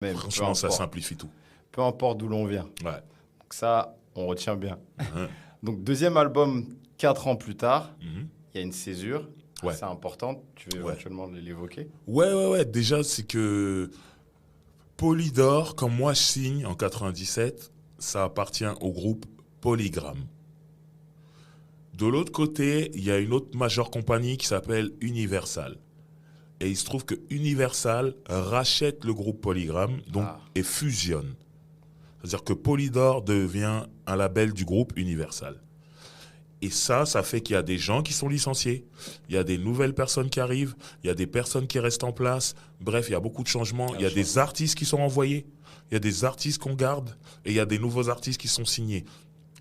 Même, Franchement, ça simplifie tout. peu importe d'où l'on vient. Ouais. Donc ça, on retient bien. Mhm. Donc deuxième album, 4 ans plus tard, Mhm. il y a une césure Ouais. assez importante. Tu veux Ouais. éventuellement l'évoquer? Ouais. Déjà, c'est que Polydor, quand moi je signe en 97, ça appartient au groupe Polygram. De l'autre côté, il y a une autre majeure compagnie qui s'appelle Universal. Et il se trouve que Universal rachète le groupe Polygram et fusionne. C'est-à-dire que Polydor devient un label du groupe Universal. Et ça fait qu'il y a des gens qui sont licenciés, il y a des nouvelles personnes qui arrivent, il y a des personnes qui restent en place. Bref, il y a beaucoup de changements. Il y a des artistes qui sont envoyés, il y a des artistes qu'on garde et il y a des nouveaux artistes qui sont signés.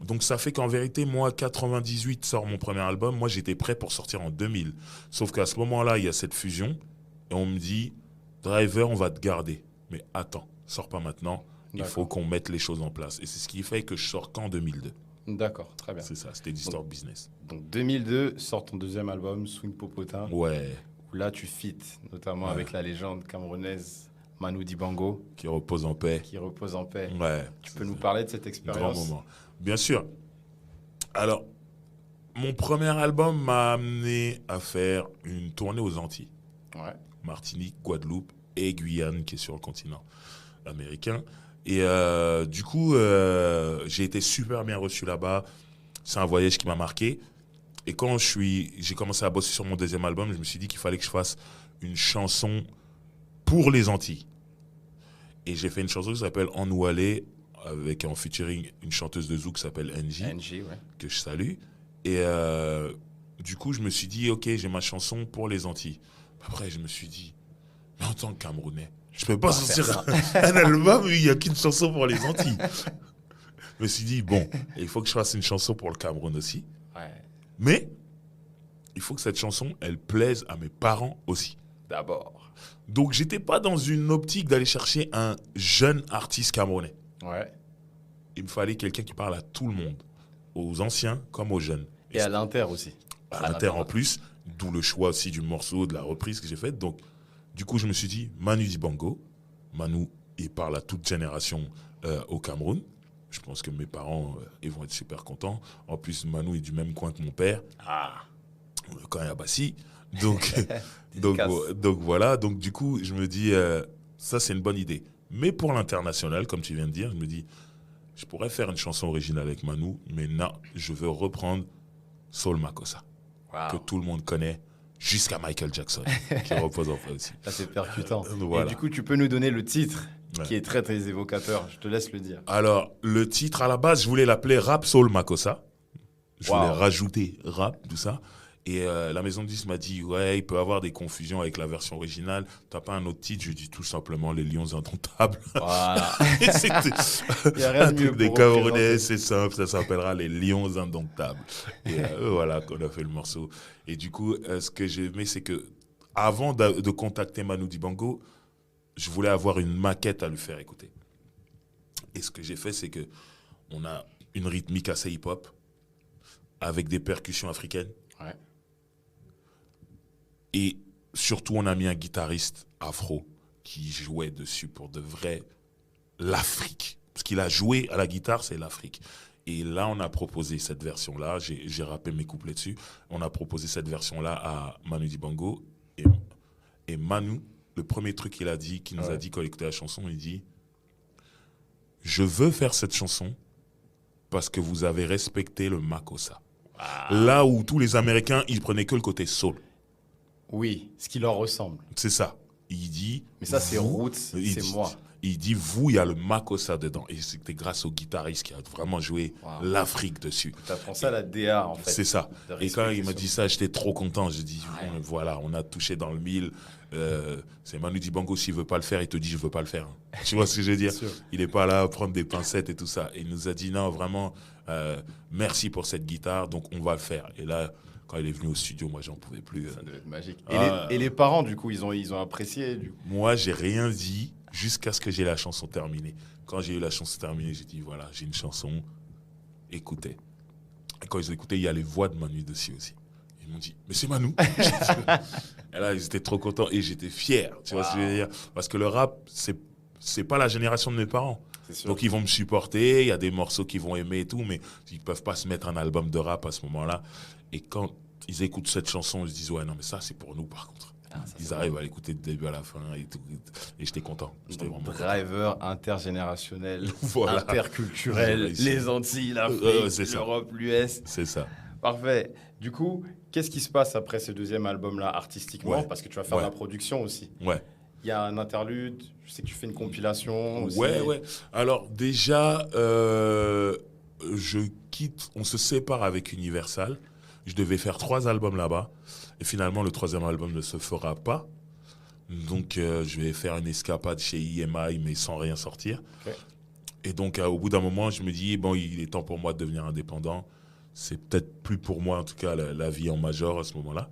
Donc ça fait qu'en vérité, moi, 98 sort mon premier album. Moi, j'étais prêt pour sortir en 2000. Sauf qu'à ce moment-là, il y a cette fusion et on me dit, Driver, on va te garder. Mais attends, sors pas maintenant. Il faut qu'on mette les choses en place. Et c'est ce qui fait que je sors qu'en 2002. D'accord, très bien. C'est ça, c'était Distort Business. Donc 2002, sort ton deuxième album, Swing Popotin. Ouais. Où là, tu feats, notamment avec la légende camerounaise Manu Dibango. Qui repose en paix. Qui repose en paix. Ouais. Tu peux nous parler de cette expérience? Grand moment. Bien sûr. Alors, mon premier album m'a amené à faire une tournée aux Antilles. Ouais. Martinique, Guadeloupe et Guyane, qui est sur le continent américain. Et du coup, j'ai été super bien reçu là-bas. C'est un voyage qui m'a marqué. Et quand j'ai commencé à bosser sur mon deuxième album, je me suis dit qu'il fallait que je fasse une chanson pour les Antilles. Et j'ai fait une chanson qui s'appelle En Oualé, avec en featuring une chanteuse de zouk qui s'appelle Angie, que je salue. Et du coup, je me suis dit, ok, j'ai ma chanson pour les Antilles. Après, je me suis dit, mais en tant que Camerounais, je ne peux pas sortir un album où il n'y a qu'une chanson pour les Antilles. Je me suis dit, bon, il faut que je fasse une chanson pour le Cameroun aussi. Ouais. Mais il faut que cette chanson, elle plaise à mes parents aussi. D'abord. Donc, je n'étais pas dans une optique d'aller chercher un jeune artiste camerounais. Ouais. Il me fallait quelqu'un qui parle à tout le monde, aux anciens comme aux jeunes. Et à l'inter aussi. À l'inter en plus, d'où le choix aussi du morceau, de la reprise que j'ai faite. Donc, du coup, je me suis dit, Manu Dibango. Manu, il parle à toute génération au Cameroun. Je pense que mes parents, ils vont être super contents. En plus, Manu est du même coin que mon père. Le coin Yabassi. Donc, donc voilà. Donc, du coup, je me dis, ça, c'est une bonne idée. Mais pour l'international, comme tu viens de dire, je me dis, je pourrais faire une chanson originale avec Manu, mais non, je veux reprendre Soul Makossa, que tout le monde connaît, jusqu'à Michael Jackson, qui repose en paix aussi. Ça, c'est percutant. Voilà. Et du coup, tu peux nous donner le titre, qui est très, très évocateur. Je te laisse le dire. Alors, le titre, à la base, je voulais l'appeler Rap Soul Makossa. Je voulais rajouter rap, tout ça. Et la maison de disques m'a dit, ouais, il peut y avoir des confusions avec la version originale. T'as pas un autre titre? Je dis tout simplement Les Lions Indomptables. Voilà. Il y a rien de mieux. Des Camerounais, c'est simple, ça s'appellera Les Lions Indomptables. Et voilà, qu'on a fait le morceau. Et du coup, ce que j'ai aimé, c'est que avant de contacter Manu Dibango, je voulais avoir une maquette à lui faire écouter. Et ce que j'ai fait, c'est que on a une rythmique assez hip-hop avec des percussions africaines. Ouais. Et surtout, on a mis un guitariste afro qui jouait dessus pour de vrai l'Afrique. Ce qu'il a joué à la guitare, c'est l'Afrique. Et là, on a proposé cette version-là. J'ai rappé mes couplets dessus. On a proposé cette version-là à Manu Dibango. Et Manu, le premier truc qu'il a dit, qu'il nous a dit quand il écoutait la chanson, il dit « Je veux faire cette chanson parce que vous avez respecté le Makossa. » Là où tous les Américains, ils prenaient que le côté soul. Oui, ce qui leur ressemble. C'est ça. Il dit... Mais ça, c'est roots, c'est moi. Il dit, vous, il y a le Makossa dedans. Et c'était grâce au guitariste qui a vraiment joué l'Afrique dessus. Tu as pensé à la DA, en fait. C'est ça. Et quand il m'a dit ça, j'étais trop content. J'ai dit, voilà, on a touché dans le mille. C'est Manu Dibango, s'il ne veut pas le faire, il te dit, je ne veux pas le faire. Tu vois ce que je veux dire? Il n'est pas là à prendre des pincettes et tout ça. Et il nous a dit, non, vraiment, merci pour cette guitare, donc on va le faire. Et là... Quand il est venu au studio, moi, j'en pouvais plus. Ça devait être magique. Et les parents, du coup, ils ont apprécié du coup. Moi, j'ai rien dit jusqu'à ce que j'ai la chanson terminée. Quand j'ai eu la chanson terminée, j'ai dit, voilà, j'ai une chanson, écoutez. Et quand ils ont écouté, il y a les voix de Manu dessus aussi. Ils m'ont dit, mais c'est Manu. Et là, ils étaient trop contents et j'étais fier. Tu vois ce que je veux dire? Parce que le rap, c'est pas la génération de mes parents. C'est sûr. Donc ils vont me supporter, il y a des morceaux qu'ils vont aimer et tout, mais ils peuvent pas se mettre un album de rap à ce moment-là. Et quand ils écoutent cette chanson, ils se disent ouais non mais ça c'est pour nous par contre. Ah, ça, Ils arrivent à l'écouter du début à la fin et tout. Et j'étais content. J'étais Donc, vraiment content. driver intergénérationnel, Voilà. interculturel, Voilà, ici. les Antilles, l'Afrique, c'est ça. l'Europe, l'US. C'est ça. Parfait. Du coup, qu'est-ce qui se passe après ce deuxième album-là artistiquement? Ouais. Parce que tu vas faire Ouais. la production aussi. Ouais. Il y a un interlude, je sais que tu fais une compilation aussi. Ouais. Alors déjà, je quitte, on se sépare avec Universal. Je devais faire 3 albums là-bas. Et finalement, le 3e album ne se fera pas. Donc, je vais faire une escapade chez EMI, mais sans rien sortir. Ok. Et donc, au bout d'un moment, je me dis, bon, il est temps pour moi de devenir indépendant. C'est peut-être plus pour moi, en tout cas, la vie en major à ce moment-là.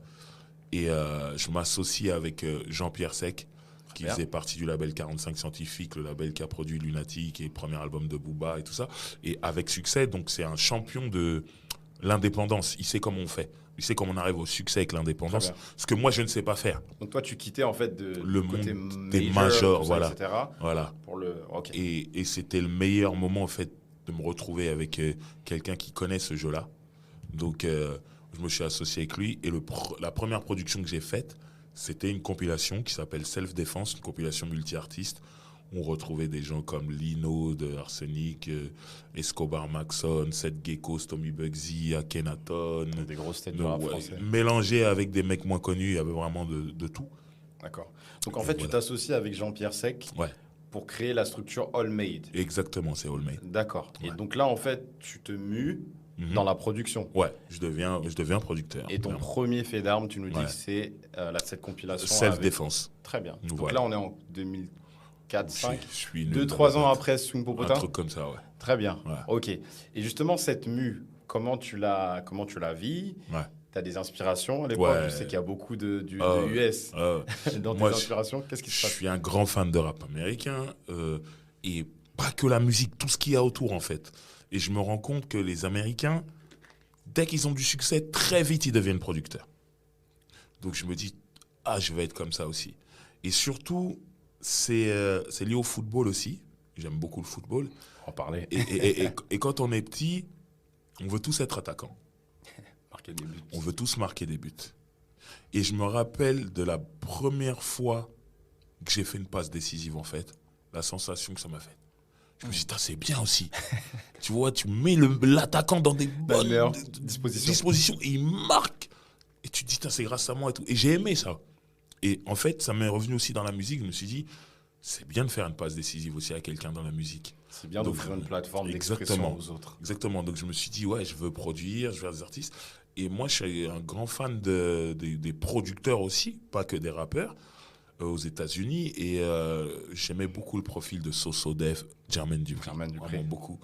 Et je m'associe avec Jean-Pierre Sec, qui Bien. faisait partie du label 45 Scientifique, le label qui a produit Lunatic et le premier album de Booba et tout ça. Et avec succès, donc c'est un champion de l'indépendance. Il sait comment on fait. Il sait comment on arrive au succès avec l'indépendance. Très bien. Ce que moi, je ne sais pas faire. Donc toi, tu quittais en fait Le du côté monde des major, majors, tout ça, voilà. etc. Voilà. Pour le... Ok. Et c'était le meilleur moment, en fait, de me retrouver avec quelqu'un qui connaît ce jeu-là. Donc, je me suis associé avec lui. Et la première production que j'ai faite, c'était une compilation qui s'appelle Self Defense, une compilation multi-artistes. On retrouvait des gens comme Lino de Arsenic, Escobar Maxon, Seth Gecko, Tommy Bugsy, Akhenaton. Des grosses têtes de rap français. Mélangé avec des mecs moins connus, il y avait vraiment de tout. D'accord. Donc en fait, tu Voilà. t'associes avec Jean-Pierre Sec Ouais, pour créer la structure All Made. exactement, c'est All Made. D'accord. Et Ouais. donc là, en fait, tu te mues Mhm. dans la production. Ouais, je deviens producteur. Et ton vraiment. premier fait d'armes, tu nous dis Ouais. que c'est cette compilation. Self avec- Defense. Très bien. Donc Voilà. là, on est en 2004, 5. Je suis nul 2-3 dans ans la date. après Swing Un Popotin. truc comme ça, ouais. Très bien. Ouais. Ok. Et justement, cette mue, comment tu la vis? Ouais. Tu as des inspirations à l'époque? Ouais. Je sais qu'il y a beaucoup de Ah, US dans tes moi, inspirations. Qu'est-ce qui se Je passe? suis un grand fan de rap américain et pas que la musique, tout ce qu'il y a autour en fait. Et je me rends compte que les Américains, dès qu'ils ont du succès, très vite ils deviennent producteurs. Donc je me dis, ah, je vais être comme ça aussi. Et surtout, c'est lié au football aussi. J'aime beaucoup le football. En parler. Et quand on est petit, on veut tous être attaquants. Marquer des buts. On veut tous marquer des buts. Et je me rappelle de la première fois que j'ai fait une passe décisive, en fait, la sensation que ça m'a fait. Je me suis dit, ah, c'est bien aussi. Tu vois, tu mets l'attaquant dans des bonnes meilleure disposition. et il marque. Et tu te dis, c'est grâce à moi et tout. Et j'ai aimé ça. Et en fait, ça m'est revenu aussi dans la musique. Je me suis dit, c'est bien de faire une passe décisive aussi à quelqu'un dans la musique. C'est bien Donc, d'offrir une plateforme exactement. d'expression aux autres. Exactement. Donc je me suis dit, ouais, je veux produire, je veux faire des artistes. Et moi, je suis un grand fan des producteurs aussi, pas que des rappeurs, aux États-Unis. Et j'aimais beaucoup le profil de Soso Def, Jermaine Dupri. Jermaine Dupri. Vraiment beaucoup.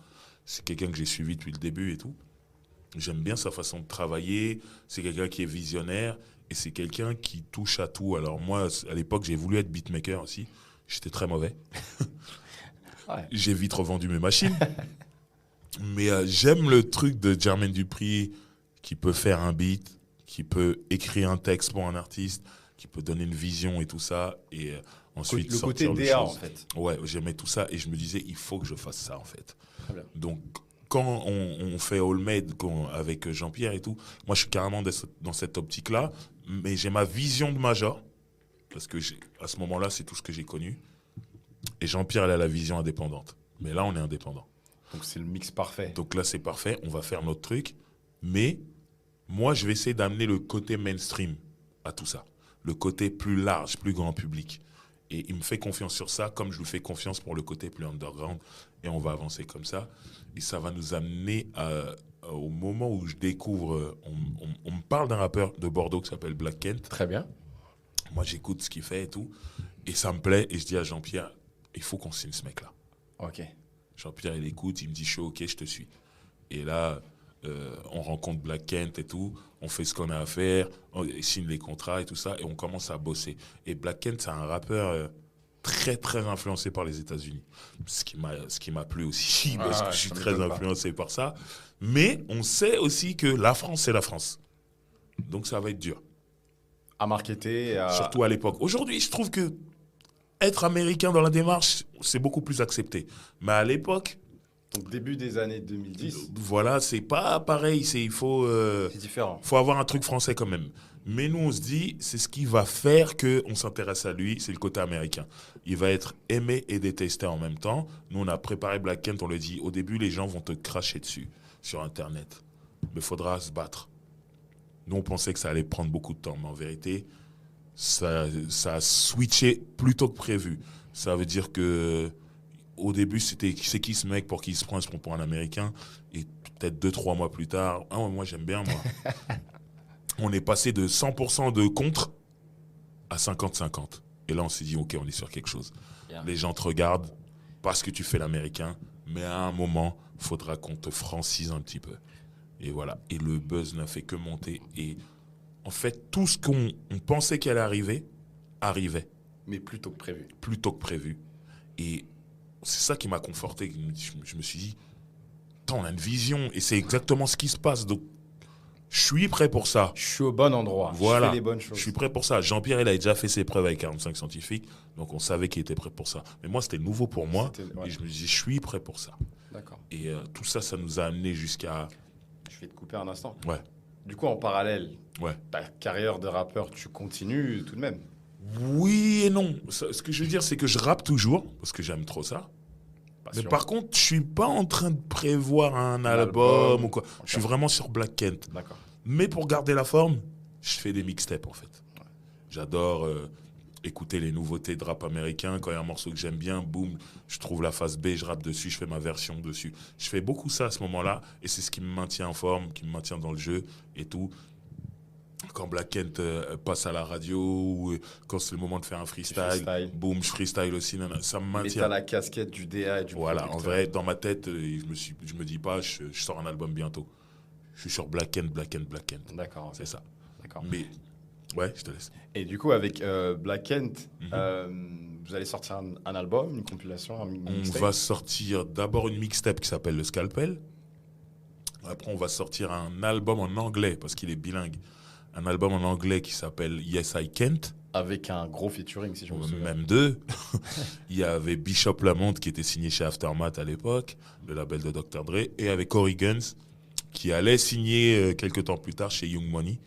C'est quelqu'un que j'ai suivi depuis le début et tout. J'aime bien sa façon de travailler. C'est quelqu'un qui est visionnaire et c'est quelqu'un qui touche à tout. Alors moi, à l'époque, j'ai voulu être beatmaker aussi. J'étais très mauvais. Ouais. J'ai vite revendu mes machines. Mais j'aime le truc de Jermaine Dupri qui peut faire un beat, qui peut écrire un texte pour un artiste, qui peut donner une vision et tout ça. Et ensuite Le côté sortir les DA, en choses. fait. Ouais, j'aimais tout ça et je me disais, il faut que je fasse ça en fait. Très bien. Donc, quand on fait All Made avec Jean-Pierre et tout, moi je suis carrément dans cette optique-là, mais j'ai ma vision de major, parce que à ce moment-là, c'est tout ce que j'ai connu. Et Jean-Pierre, il a la vision indépendante. Mais là, on est indépendant. Donc c'est le mix parfait. Donc là, c'est parfait, on va faire notre truc. Mais moi, je vais essayer d'amener le côté mainstream à tout ça. Le côté plus large, plus grand public. Et il me fait confiance sur ça, comme je lui fais confiance pour le côté plus underground. Et on va avancer comme ça. Et ça va nous amener au moment où je découvre... On me parle d'un rappeur de Bordeaux qui s'appelle Black Kent. Très bien. Moi, j'écoute ce qu'il fait et tout. Et ça me plaît. Et je dis à Jean-Pierre, il faut qu'on signe ce mec-là. Ok. Jean-Pierre, il écoute, il me dit, je suis OK, je te suis. Et là, on rencontre Black Kent et tout, on fait ce qu'on a à faire, on signe les contrats et tout ça, et on commence à bosser. Et Black Kent, c'est un rappeur très, très influencé par les États-Unis. Ce qui m'a plu aussi, parce que je suis ça très m'étonne pas. influencé par ça. Mais on sait aussi que la France, c'est la France. Donc ça va être dur. À marketer. Surtout à l'époque. Aujourd'hui, je trouve que être américain dans la démarche, c'est beaucoup plus accepté. Mais à l'époque, Donc, début des années 2010, voilà, c'est pas pareil. Il faut c'est différent. avoir un truc français quand même. Mais nous, on se dit, c'est ce qui va faire qu'on s'intéresse à lui, c'est le côté américain. Il va être aimé et détesté en même temps. Nous, on a préparé Black Kent, on le dit, au début, les gens vont te cracher dessus sur Internet. Mais il faudra se battre. Nous, on pensait que ça allait prendre beaucoup de temps, mais en vérité, ça a switché plus tôt que prévu. Ça veut dire que au début, c'est qui ce mec pour qui il se prend pour un Américain, et peut-être 2-3 mois plus tard, ah ouais, moi j'aime bien, moi. On est passé de 100% de contre à 50-50. Et là, on s'est dit, ok, on est sur quelque chose. Bien. Les gens te regardent parce que tu fais l'Américain, mais à un moment, il faudra qu'on te francise un petit peu. Et voilà. Et le buzz n'a fait que monter. Et en fait, tout ce qu'on pensait qu'elle allait arrivait Mais plus tôt que prévu. plus tôt que prévu. Et c'est ça qui m'a conforté. Je me suis dit, attends, on a une vision et c'est exactement ce qui se passe. Donc, je suis prêt pour ça. Je suis au bon endroit. Voilà. Je fais les bonnes choses. Je suis prêt pour ça. Jean-Pierre, il a déjà fait ses preuves avec 45 scientifiques, donc on savait qu'il était prêt pour ça. Mais moi, c'était nouveau pour moi. Ouais. Et je me dis, je suis prêt pour ça. D'accord. Et tout ça, ça nous a amené jusqu'à... Je vais te couper un instant. Ouais, Du coup, en parallèle, ouais. ta carrière de rappeur, tu continues tout de même. Oui et non. Ce que je veux dire, c'est que je rappe toujours, parce que j'aime trop ça. Passion. Mais par contre, je suis pas en train de prévoir un album album ou quoi. Ok. Je suis vraiment sur Black Kent. D'accord. Mais pour garder la forme, je fais des mixtapes en fait. J'adore écouter les nouveautés de rap américain. Quand il y a un morceau que j'aime bien, boum, je trouve la phase B, je rappe dessus, je fais ma version dessus. Je fais beaucoup ça à ce moment-là et c'est ce qui me maintient en forme, qui me maintient dans le jeu et tout. Quand Black Kent passe à la radio ou quand c'est le moment de faire un freestyle, boum, je freestyle aussi. Ça me Mais maintient. t'as la casquette du DA et du Voilà, en producteur. vrai, dans ma tête, je me dis pas, je sors un album bientôt. Je suis sur Black Kent. D'accord. Ok. C'est ça. D'accord. Mais, ouais, je te laisse. Et du coup, avec Black Kent, vous allez sortir un album, une compilation, un On mixtape. va sortir d'abord une mixtape qui s'appelle Le Scalpel. Après, on va sortir un album en anglais, parce qu'il est bilingue. Un album en anglais qui s'appelle Yes I Can't. Avec un gros featuring, si je me souviens. Même deux. Il y avait Bishop Lamont qui était signé chez Aftermath à l'époque, le label de Dr. Dre, et avec Corey Guns qui allait signer quelques temps plus tard chez Young Money,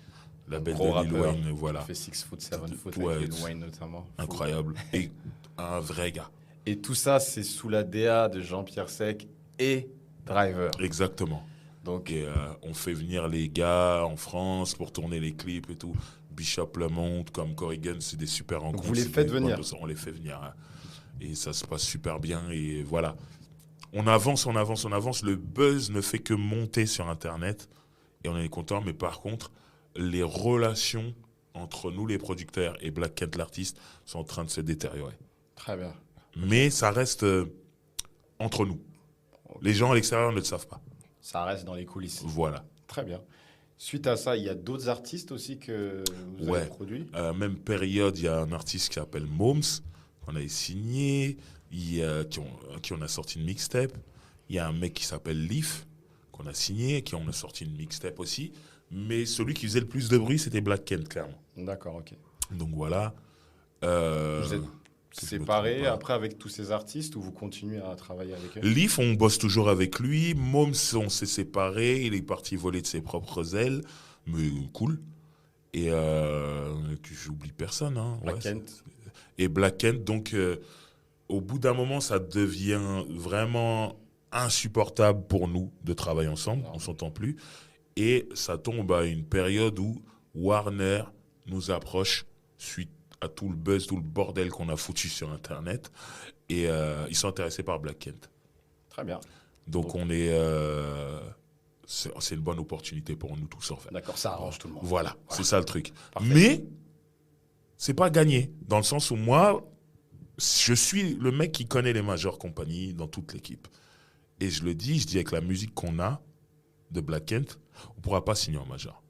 label Gros de Lil rappeur. Wayne. Voilà. Il fait 6 foot, 7 foot Ouais, avec Lil Wayne notamment. Incroyable. Et un vrai gars. Et tout ça, c'est sous la DA de Jean-Pierre Sec et Driver. Exactement. Donc, Et on fait venir les gars en France pour tourner les clips et tout. Bishop Lamont, comme Corrigan, c'est des super rencontres. vous les c'est faites des venir. bonnes- On les fait venir. Hein. Et ça se passe super bien. Et voilà. On avance. Le buzz ne fait que monter sur Internet. Et on est content. Mais par contre, les relations entre nous, les producteurs, et Black Kent, l'artiste, sont en train de se détériorer. très bien. Mais ça reste entre nous. Les gens à l'extérieur ne le savent pas. Ça reste dans les coulisses. Voilà. Très bien. Suite à ça, il y a d'autres artistes aussi que vous avez produits. À la même période, il y a un artiste qui s'appelle Moms, qu'on avait signé, qui on a sorti une mixtape. Il y a un mec qui s'appelle Leaf, qu'on a signé, qui on a sorti une mixtape aussi. Mais celui qui faisait le plus de bruit, c'était Black Kent, clairement. D'accord, ok. Donc voilà. Vous êtes que je me séparés trompe pas. après avec tous ces artistes ou vous continuez à travailler avec eux? Leaf, on bosse toujours avec lui. Moms, on s'est séparés. Il est parti voler de ses propres ailes. Mais cool. Et j'oublie personne. Hein. Black Ouais, Kent. et Black Kent. Donc, au bout d'un moment, ça devient vraiment insupportable pour nous de travailler ensemble. Non. On ne s'entend plus. Et ça tombe à une période où Warner nous approche suite à tout le buzz, tout le bordel qu'on a foutu sur Internet. Et ils sont intéressés par Black Kent. Très bien. Donc, on est... c'est une bonne opportunité pour nous tous, en fait. D'accord, ça arrange tout le monde. Voilà, c'est ça le truc. Parfait. Mais, c'est pas gagné. Dans le sens où moi, je suis le mec qui connaît les majeures compagnies dans toute l'équipe. Et je le dis, avec la musique qu'on a de Black Kent, on ne pourra pas signer en major.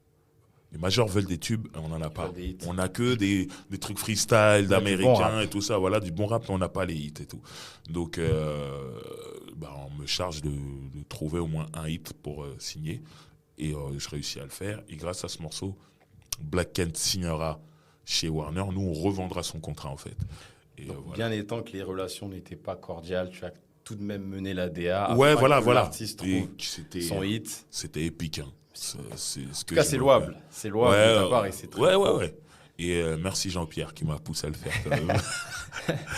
Les majors veulent des tubes, on n'en a pas. veulent des hits. On n'a que des trucs freestyle, du d'américains bon rap. et tout ça. Voilà, du bon rap, mais on n'a pas les hits et tout. Donc, on me charge de trouver au moins un hit pour signer. Et je réussis à le faire. Et grâce à ce morceau, Black Kent signera chez Warner. Nous, on revendra son contrat, en fait. Et Donc, voilà. bien étant que les relations n'étaient pas cordiales, tu as tout de même mené la DA Ouais, afin voilà, que voilà. l'artiste Et trouve c'était, son hit. c'était épique. Hein. C'est ce En tout que cas, je c'est me rappelle. louable. C'est louable Ouais, de ta part et c'est très ouais, ouais, pro. ouais. Et merci Jean-Pierre qui m'a poussé à le faire quand même.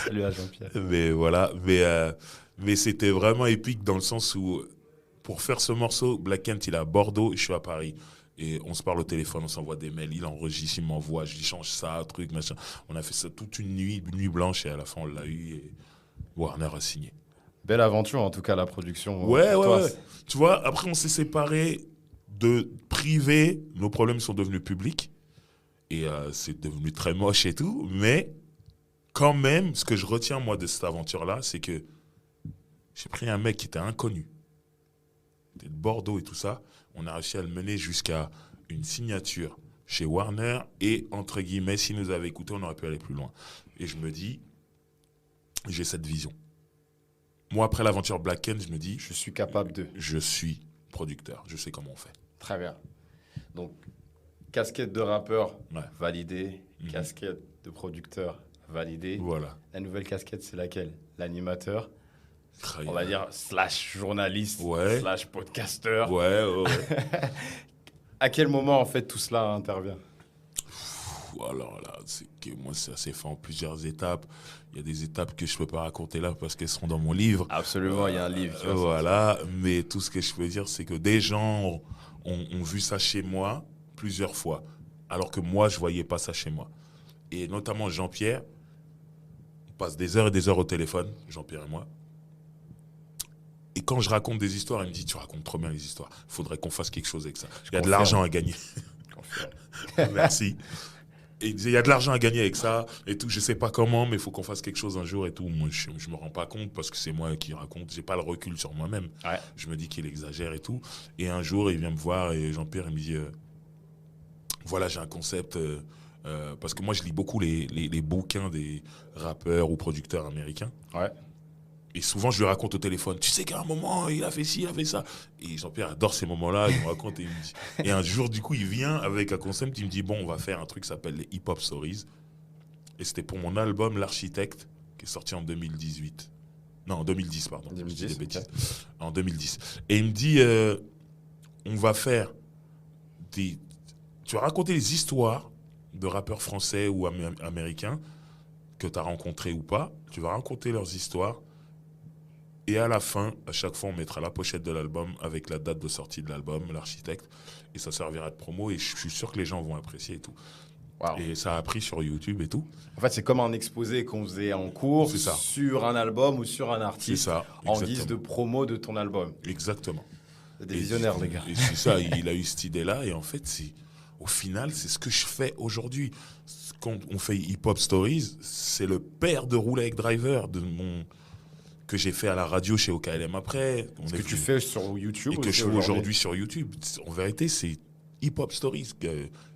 Salut à Jean-Pierre. Mais voilà, mais c'était vraiment épique dans le sens où, pour faire ce morceau, Black Kent, il est à Bordeaux, je suis à Paris. Et on se parle au téléphone, on s'envoie des mails, il enregistre, il m'envoie, je lui change ça, truc, machin. On a fait ça toute une nuit blanche, et à la fin, on l'a eu, et Warner a signé. Belle aventure, en tout cas, la production Ouais, pour ouais, toi. ouais. Tu vois, après, on s'est séparés de privé, nos problèmes sont devenus publics, et c'est devenu très moche et tout, mais quand même, ce que je retiens, moi, de cette aventure-là, c'est que j'ai pris un mec qui était inconnu, de Bordeaux et tout ça. On a réussi à le mener jusqu'à une signature chez Warner. Et, entre guillemets, s'il nous avait écoutés, on aurait pu aller plus loin. Et je me dis, j'ai cette vision. Moi, après l'aventure Black Ken, je me dis, Je suis capable de. je suis producteur. Je sais comment on fait. Très bien. Donc, casquette de rappeur Ouais. validée, casquette de producteur validée. Voilà. La nouvelle casquette, c'est laquelle? L'animateur, Très on va bien. dire slash journaliste, Ouais. slash podcasteur. Ouais, ouais, ouais. À quel moment, en fait, tout cela intervient? Alors là, c'est que moi, ça s'est fait en plusieurs étapes. Il y a des étapes que je ne peux pas raconter là parce qu'elles seront dans mon livre. Absolument, il y a un livre. qui va sortir. Voilà, mais tout ce que je peux dire, c'est que des gens ont vu ça chez moi plusieurs fois, alors que moi, je ne voyais pas ça chez moi. Et notamment Jean-Pierre, on passe des heures et des heures au téléphone, Jean-Pierre et moi. Et quand je raconte des histoires, il me dit, tu racontes trop bien les histoires, il faudrait qu'on fasse quelque chose avec ça. Il y a de confirme. l'argent à gagner. Confirme. Merci. Et il disait, il y a de l'argent à gagner avec ça et tout. Je sais pas comment, mais il faut qu'on fasse quelque chose un jour et tout. Moi, je me rends pas compte parce que c'est moi qui raconte. J'ai pas le recul sur moi-même. Ouais. Je me dis qu'il exagère et tout. Et un jour, il vient me voir et Jean-Pierre, il me dit, voilà, j'ai un concept. Parce que moi, je lis beaucoup les bouquins des rappeurs ou producteurs américains. Ouais. Et souvent, je lui raconte au téléphone, tu sais qu'à un moment, il a fait ci, il a fait ça. Et Jean-Pierre adore ces moments-là, il me raconte et il me dit. Et un jour, du coup, il vient avec un concept, il me dit, bon, on va faire un truc qui s'appelle les Hip Hop Stories. Et c'était pour mon album L'Architecte, qui est sorti en 2018. Non, en 2010, pardon. 2010, Je dis des bêtises. ok. En 2010. Et il me dit, on va faire des... Tu vas raconter les histoires de rappeurs français ou américains que tu as rencontrés ou pas. Tu vas raconter leurs histoires. Et à la fin, à chaque fois, on mettra la pochette de l'album avec la date de sortie de l'album, l'architecte. Et ça servira de promo. Et je suis sûr que les gens vont apprécier et tout. Wow. Et ça a pris sur YouTube et tout. En fait, c'est comme un exposé qu'on faisait en cours C'est ça. sur un album ou sur un C'est artiste ça. en exactement. guise de promo de ton album. Exactement. C'est des Et visionnaires, les gars. Et c'est ça, il a eu cette idée-là. Et en fait, au final, c'est ce que je fais aujourd'hui. Quand on fait Hip Hop Stories, c'est le père de Roule avec Driver que j'ai fait à la radio chez OKLM après. Ce que tu fais sur YouTube et que aussi je fais aujourd'hui sur YouTube. En vérité, c'est Hip Hop Stories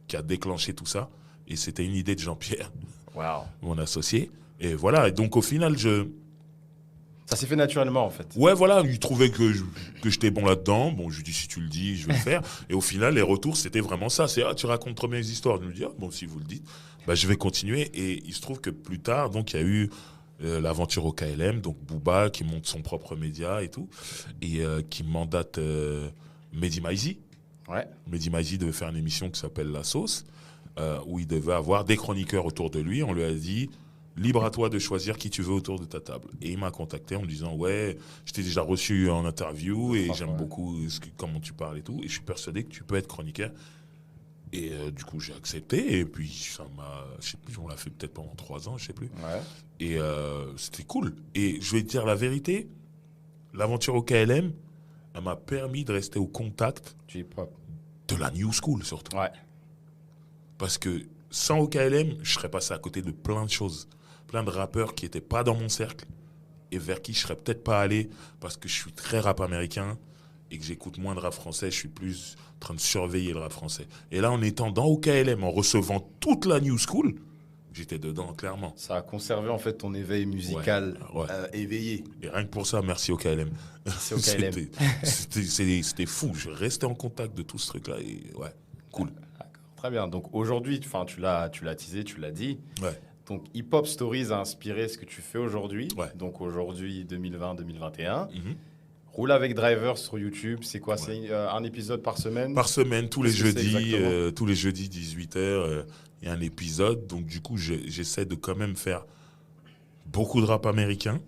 qui a déclenché tout ça. Et c'était une idée de Jean-Pierre, Wow. mon associé. Et voilà. Et donc, au final, Ça s'est fait naturellement, en fait. ouais, voilà, il trouvait que j'étais bon là-dedans. Bon, je lui dis, si tu le dis, je vais le faire. Et au final, les retours, c'était vraiment ça. C'est, tu racontes trop bien les histoires. Je me dis, bon, si vous le dites, bah, je vais continuer. Et il se trouve que plus tard, donc, il y a eu l'aventure au KLM, donc Booba qui monte son propre média et tout, et qui mandate Mehdi Maizi. Ouais. Mehdi Maizi devait faire une émission qui s'appelle La Sauce, où il devait avoir des chroniqueurs autour de lui. On lui a dit, libre à toi de choisir qui tu veux autour de ta table. Et il m'a contacté en me disant, ouais, je t'ai déjà reçu en interview et j'aime beaucoup comment tu parles et tout, et je suis persuadé que tu peux être chroniqueur. Et du coup, j'ai accepté. Et puis, ça m'a... Je sais plus, on l'a fait peut-être pendant 3 ans, je sais plus. Ouais. Et c'était cool. Et je vais te dire la vérité, l'aventure au KLM, elle m'a permis de rester au contact Du hip-hop. de la new school, surtout. Ouais. Parce que sans OKLM, je serais passé à côté de plein de choses. Plein de rappeurs qui n'étaient pas dans mon cercle et vers qui je serais peut-être pas allé parce que je suis très rap américain et que j'écoute moins de rap français. Je suis plus en train de surveiller le rap français. Et là, en étant dans OKLM, en recevant toute la new school, j'étais dedans, clairement. Ça a conservé, en fait, ton éveil musical Ouais. éveillé. Et rien que pour ça, merci OKLM. C'est OKLM. C'était fou. Je restais en contact de tout ce truc-là et ouais, cool. D'accord. Très bien. Donc, aujourd'hui, tu l'as teasé, tu l'as dit. Ouais. Donc, Hip Hop Stories a inspiré ce que tu fais aujourd'hui. Ouais. Donc, aujourd'hui, 2020-2021. Mhm. Roule avec Driver sur YouTube, c'est quoi? Ouais. C'est un épisode par semaine? Par semaine, tous les Qu'est-ce que c'est jeudis, exactement? tous les jeudis 18h, il y a un épisode. Donc du coup, j'essaie de quand même faire beaucoup de rap américain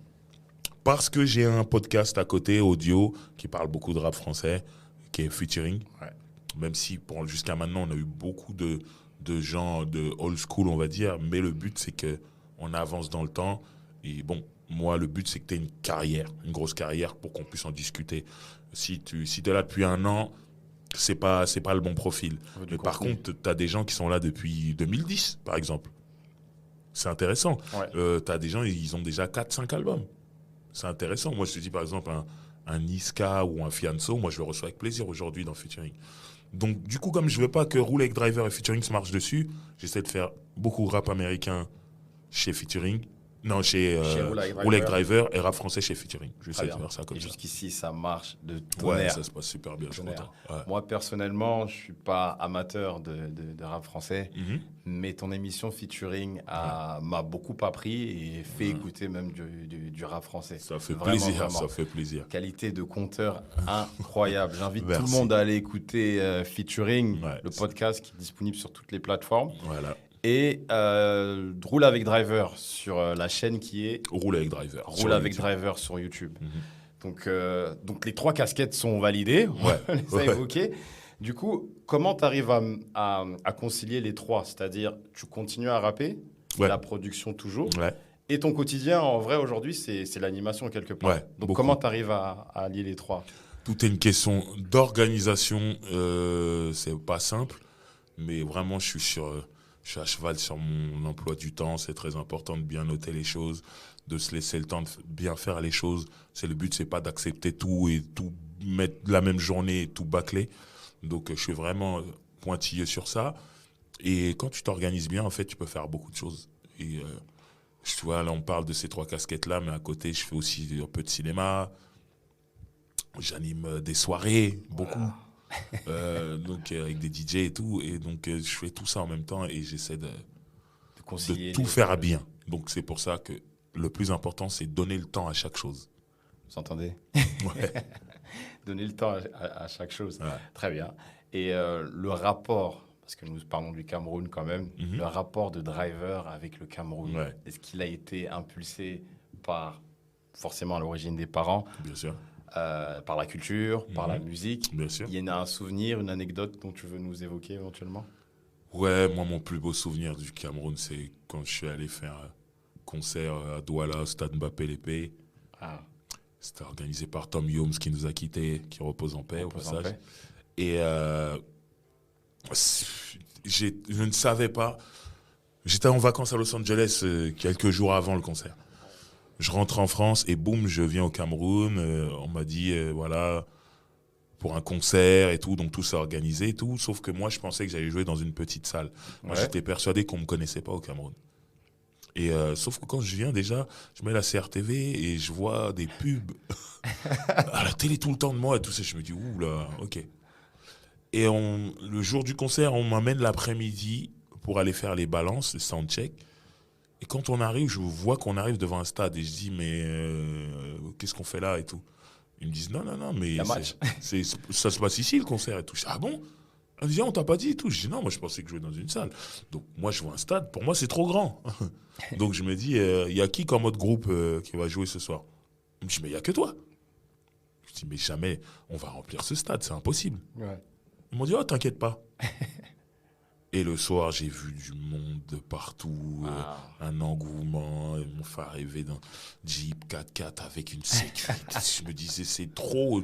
parce que j'ai un podcast à côté, audio, qui parle beaucoup de rap français, qui est featuring. Ouais. Même si jusqu'à maintenant, on a eu beaucoup de gens de old school, on va dire. Mais le but, c'est qu'on avance dans le temps. Et bon, moi, le but, c'est que tu aies une carrière, une grosse carrière pour qu'on puisse en discuter. Si tu es là depuis un an, c'est pas le bon profil. Mais par contre, tu as des gens qui sont là depuis 2010, par exemple. C'est intéressant. Ouais. Tu as des gens, ils ont déjà 4-5 albums. C'est intéressant. Moi, je te dis, par exemple, un Niska ou un Fianso, moi, je le reçois avec plaisir aujourd'hui dans Featuring. Donc, du coup, comme je veux pas que Roule avec Driver et Featuring se marchent dessus, j'essaie de faire beaucoup de rap américain chez Featuring. Non, chez Roule avec Driver et rap français chez Featuring. J'essaie de faire ça comme Et ça. jusqu'ici, ça marche de Ouais, tonnerre. ça se passe super bien, je suis content. Ouais. Moi, personnellement, je ne suis pas amateur de rap français, Mhm. mais ton émission featuring m'a beaucoup appris et fait écouter même du rap français. Ça fait Vraiment, plaisir, vraiment. ça fait plaisir. Qualité de compteur incroyable. J'invite tout le Merci. monde à aller écouter Featuring, Ouais, le podcast qui est disponible sur toutes les plateformes. Voilà. Et Roule avec Driver sur la chaîne qui est Roule avec Driver. Roule sur avec YouTube. Driver sur YouTube. Mhm. Donc les 3 casquettes sont validées, on Ouais. les a évoquées. Du coup, comment tu arrives à concilier les 3? C'est-à-dire, tu continues à rapper, Ouais. la production toujours, Ouais. et ton quotidien, en vrai, aujourd'hui, c'est l'animation quelque part. Ouais, Donc beaucoup. comment tu arrives à allier les 3? Tout est une question d'organisation. C'est pas simple, mais vraiment, je suis à cheval sur mon emploi du temps. C'est très important de bien noter les choses, de se laisser le temps de bien faire les choses. Le but, c'est pas d'accepter tout et tout mettre la même journée et tout bâcler. Donc, je suis vraiment pointilleux sur ça. Et quand tu t'organises bien, en fait, tu peux faire beaucoup de choses. Et tu vois, là, on parle de ces 3 casquettes-là, mais à côté, je fais aussi un peu de cinéma. J'anime des soirées, beaucoup. Donc, avec des DJ et tout. Et donc, je fais tout ça en même temps et j'essaie de concilier tout faire bien. Donc, c'est pour ça que le plus important, c'est donner le temps à chaque chose. Vous entendez? Ouais. Donner le temps à chaque chose. Ouais. Très bien. Et le rapport, parce que nous parlons du Cameroun quand même, Mhm. le rapport de Driver avec le Cameroun, Ouais. est-ce qu'il a été impulsé par, forcément à l'origine des parents, Bien sûr. par la culture, par la Mhm. musique? Bien sûr. Il y en a un souvenir, une anecdote dont tu veux nous évoquer éventuellement? Ouais, moi, mon plus beau souvenir du Cameroun, c'est quand je suis allé faire un concert à Douala, au stade Mbappé-Lépée. Ah, C'était organisé par Tom Yomes qui nous a quittés, qui repose en paix au repose en passage. paix. Et je ne savais pas. J'étais en vacances à Los Angeles quelques jours avant le concert. Je rentre en France et boum, je viens au Cameroun. On m'a dit, voilà, pour un concert et tout, donc tout s'est organisé et tout. Sauf que moi, je pensais que j'allais jouer dans une petite salle. Moi, Ouais. j'étais persuadé qu'on ne me connaissait pas au Cameroun. Et sauf que quand je viens déjà, je mets la CRTV et je vois des pubs à la télé tout le temps de moi et tout ça. Je me dis, ouh là, ok. Et le jour du concert, on m'amène l'après-midi pour aller faire les balances, le soundcheck. Et quand on arrive, je vois qu'on arrive devant un stade et je dis, mais qu'est-ce qu'on fait là et tout. Ils me disent, non, mais Un match. ça se passe ici le concert et tout. Je dis, ah bon? Ils me disent, ah, on t'a pas dit et tout. Je dis, non, moi je pensais que je jouais dans une salle. Donc moi je vois un stade, pour moi c'est trop grand. Donc je me dis, il y a qui comme autre groupe qui va jouer ce soir? Il me dit, mais il n'y a que toi. Je dis, mais jamais on va remplir ce stade, c'est impossible. Ouais. Ils m'ont dit, oh, t'inquiète pas. Et le soir, j'ai vu du monde de partout, un engouement. Ils m'ont fait arriver dans Jeep 4x4 avec une sécurité. Je me disais, c'est trop.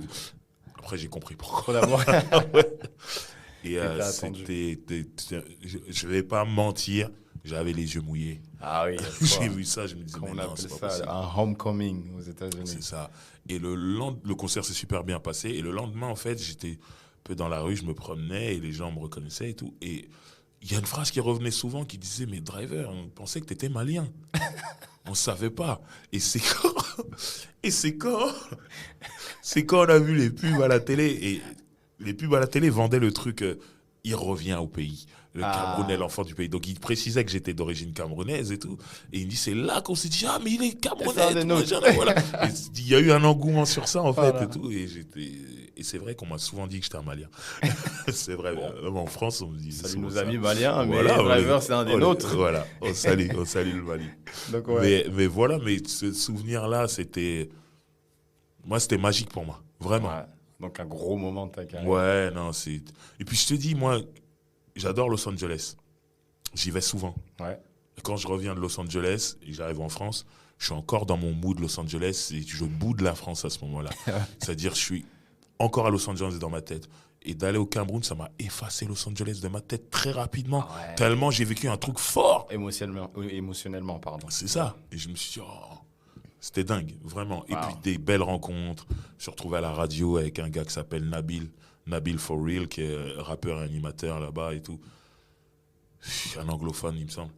Après, j'ai compris pourquoi. Trop d'amour. Et t'as attendu. je vais pas mentir, j'avais les yeux mouillés. Ah oui, J'ai vu ça, je me disais, comment mais on non, appelle c'est pas ça, possible. un homecoming aux États-Unis. C'est ça. Et le concert s'est super bien passé. Et le lendemain, en fait, j'étais un peu dans la rue, je me promenais et les gens me reconnaissaient et tout. Et il y a une phrase qui revenait souvent qui disait, mais Driver, on pensait que tu étais malien. On ne savait pas. Et c'est quand on a vu les pubs à la télé. Et les pubs à la télé vendaient le truc il revient au pays. Le Camerounais, l'enfant du pays. Donc, il précisait que j'étais d'origine camerounaise et tout. Et il me dit, c'est là qu'on s'est dit, ah, mais il est C'est un camerounais. des Tout, nôtres. machin, voilà. Et il y a eu un engouement sur ça, en fait, Voilà. et tout. Et c'est vrai qu'on m'a souvent dit que j'étais un Malien. C'est vrai. Même en France, on me dit Salut souvent nos ça. amis maliens, Voilà, mais Driver, c'est un des nôtres. Voilà, on salue le Mali. Donc, ouais. Mais voilà, mais ce souvenir-là, c'était magique pour moi. Vraiment. Ouais. Donc, un gros moment de ta carrière. Ouais, non, c'est. Et puis je te dis, moi, j'adore Los Angeles. J'y vais souvent. Ouais. Et quand je reviens de Los Angeles et j'arrive en France, je suis encore dans mon mood Los Angeles et je boude la France à ce moment-là. C'est-à-dire, je suis encore à Los Angeles dans ma tête. Et d'aller au Cameroun, ça m'a effacé Los Angeles de ma tête très rapidement. Ah ouais. Tellement j'ai vécu un truc fort. Émotionnellement, pardon. C'est ça. Et je me suis dit, oh, c'était dingue, vraiment. Et Wow. puis des belles rencontres. Je suis retrouvé à la radio avec un gars qui s'appelle Nabil For Real, qui est rappeur et animateur là-bas et tout. Un anglophone, il me semble.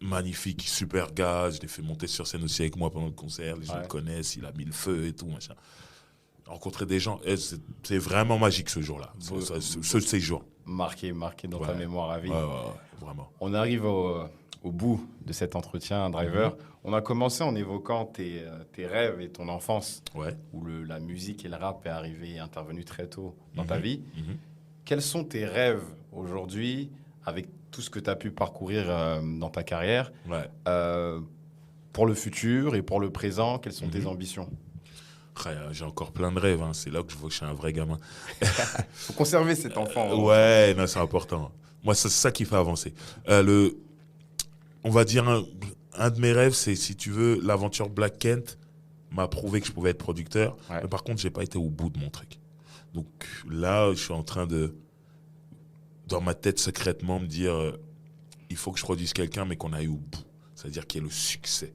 Magnifique, super gars. Je l'ai fait monter sur scène aussi avec moi pendant le concert. Les gens le connaissent, il a mis le feu et tout, machin. Rencontrer des gens, c'est vraiment magique ce jour-là, ce séjour. Marqué dans ta Ouais. mémoire à vie. Ouais, vraiment. On arrive au bout de cet entretien, Driver. On a commencé en évoquant tes rêves et ton enfance, Ouais. où la musique et le rap est intervenu très tôt dans ta vie. Mhm. Quels sont tes rêves aujourd'hui, avec tout ce que tu as pu parcourir dans ta carrière, Ouais. pour le futur et pour le présent? Quelles sont tes Mhm. ambitions? Ouais, j'ai encore plein de rêves, hein. C'est là que je vois que je suis un vrai gamin. Faut conserver cet enfant. hein. Ouais, non, c'est important. Moi, c'est ça qui fait avancer. On va dire, un de mes rêves, c'est, si tu veux, l'aventure Black Kent m'a prouvé que je pouvais être producteur. Ouais. Mais par contre, j'ai pas été au bout de mon truc. Donc là, je suis en train de, dans ma tête secrètement, me dire, il faut que je produise quelqu'un, mais qu'on aille au bout. C'est-à-dire qu'il y ait le succès.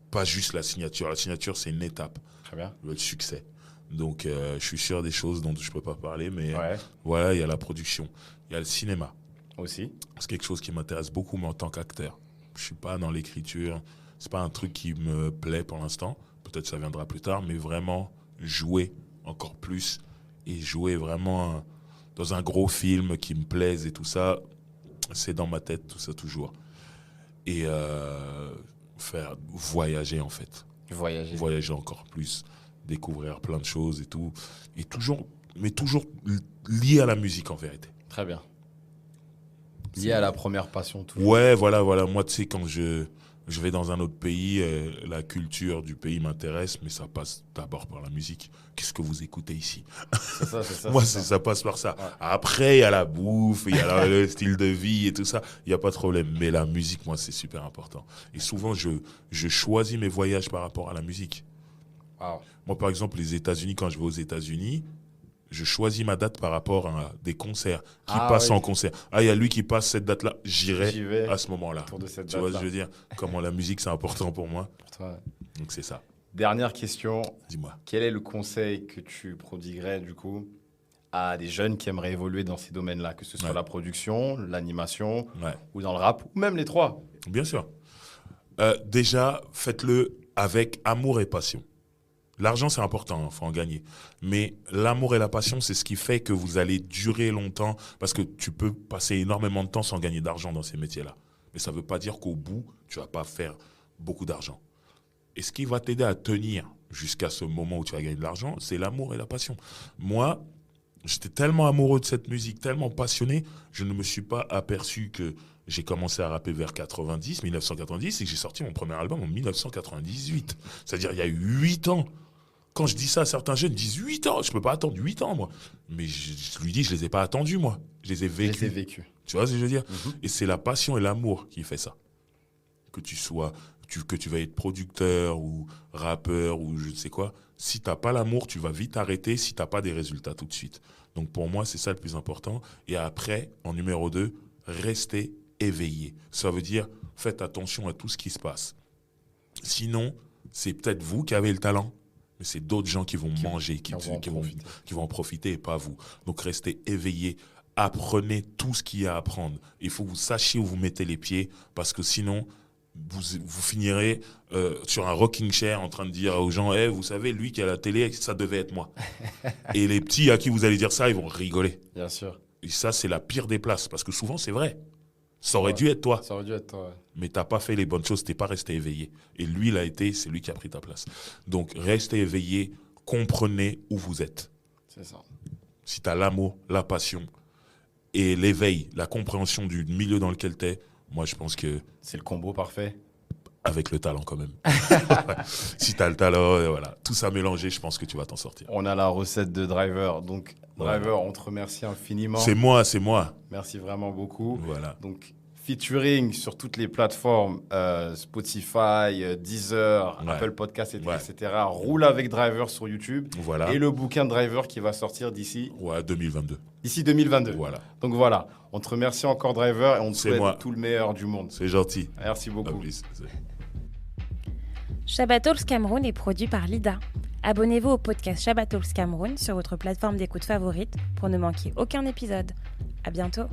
Pas juste la signature. La signature, c'est une étape. Très bien. Le succès. Donc, je suis sûr des choses dont je ne peux pas parler, mais Ouais, voilà, il y a la production. Il y a le cinéma. aussi. C'est quelque chose qui m'intéresse beaucoup, mais en tant qu'acteur. Je ne suis pas dans l'écriture. Ce n'est pas un truc qui me plaît pour l'instant. Peut-être que ça viendra plus tard, mais vraiment jouer encore plus et jouer vraiment dans un gros film qui me plaise et tout ça, c'est dans ma tête, tout ça, toujours. Et faire voyager, en fait. Voyager. Voyager encore plus, découvrir plein de choses et tout. Et toujours, mais toujours lié à la musique, en vérité. Très bien. Lié à la première passion, tout. Ouais, voilà. Moi, tu sais, quand je vais dans un autre pays, la culture du pays m'intéresse, mais ça passe d'abord par la musique. Qu'est-ce que vous écoutez ici? C'est ça. Moi, c'est ça. ça passe par ça. Ouais. Après, il y a la bouffe, il y a le style de vie et tout ça. Il n'y a pas de problème. Mais la musique, moi, c'est super important. Et souvent, je choisis mes voyages par rapport à la musique. Wow. Moi, par exemple, les États-Unis, quand je vais aux États-Unis, je choisis ma date par rapport à des concerts qui passent oui. en concert. Ah, il y a lui qui passe cette date-là, J'y j'irai vais à ce moment-là. autour de cette Tu vois ce date-là. que je veux dire? Comment la musique, c'est important pour moi. Pour toi. Donc, c'est ça. Dernière question. Dis-moi. Quel est le conseil que tu prodiguerais, du coup, à des jeunes qui aimeraient évoluer dans ces domaines-là, que ce soit Ouais. la production, l'animation Ouais, ou dans le rap, ou même les trois? bien sûr. Déjà, faites-le avec amour et passion. L'argent, c'est important, il faut en gagner. Mais l'amour et la passion, c'est ce qui fait que vous allez durer longtemps, parce que tu peux passer énormément de temps sans gagner d'argent dans ces métiers-là. Mais ça ne veut pas dire qu'au bout, tu ne vas pas faire beaucoup d'argent. Et ce qui va t'aider à tenir jusqu'à ce moment où tu vas gagner de l'argent, c'est l'amour et la passion. Moi, j'étais tellement amoureux de cette musique, tellement passionné, je ne me suis pas aperçu que j'ai commencé à rapper vers 1990, et que j'ai sorti mon premier album en 1998. C'est-à-dire, il y a eu 8 ans. Quand je dis ça, certains jeunes disent 8 ans, je ne peux pas attendre 8 ans, moi. Mais je lui dis, je ne les ai pas attendus, moi. Je les ai Je les ai vécus. vécus. Tu vois ce que je veux dire? Mhm. Et c'est la passion et l'amour qui fait ça. Que tu vas être producteur ou rappeur ou je ne sais quoi. Si tu n'as pas l'amour, tu vas vite arrêter si tu n'as pas des résultats tout de suite. Donc pour moi, c'est ça le plus important. Et après, en numéro 2, restez éveillé. Ça veut dire, faites attention à tout ce qui se passe. Sinon, c'est peut-être vous qui avez le talent, mais c'est d'autres gens qui vont manger, qui vont en profiter et pas vous. Donc restez éveillé. Apprenez tout ce qu'il y a à apprendre. Il faut que vous sachiez où vous mettez les pieds, parce que sinon, vous finirez sur un rocking chair en train de dire aux gens, vous savez, lui qui est à la télé, ça devait être moi. Et les petits à qui vous allez dire ça, ils vont rigoler. Bien sûr. Et ça, c'est la pire des places, parce que souvent, c'est vrai. Ça aurait dû être toi, Ça aurait dû être toi. Ouais. mais tu n'as pas fait les bonnes choses, tu n'es pas resté éveillé. Et lui, il a été, c'est lui qui a pris ta place. Donc, restez éveillé, comprenez où vous êtes. C'est ça. Si tu as l'amour, la passion et l'éveil, la compréhension du milieu dans lequel tu es, moi, je pense que C'est le combo parfait. avec le talent quand même. Si tu as le talent, voilà, tout ça mélangé, je pense que tu vas t'en sortir. On a la recette de Driver. Donc, Driver, on te remercie infiniment. C'est moi. Merci vraiment beaucoup. Voilà. Donc, featuring sur toutes les plateformes, Spotify, Deezer, Ouais. Apple Podcasts, Ouais. etc. Roule avec Driver sur YouTube. Voilà. Et le bouquin de Driver qui va sortir d'ici Ouais, 2022. 2022. Voilà. Donc voilà, on te remercie encore Driver et on te C'est souhaite moi. tout le meilleur du monde. C'est gentil. Merci À beaucoup. plus. Shabbat Talks Cameroun est produit par Lida. Abonnez-vous au podcast Shabbat Talks Cameroun sur votre plateforme d'écoute favorite pour ne manquer aucun épisode. À bientôt.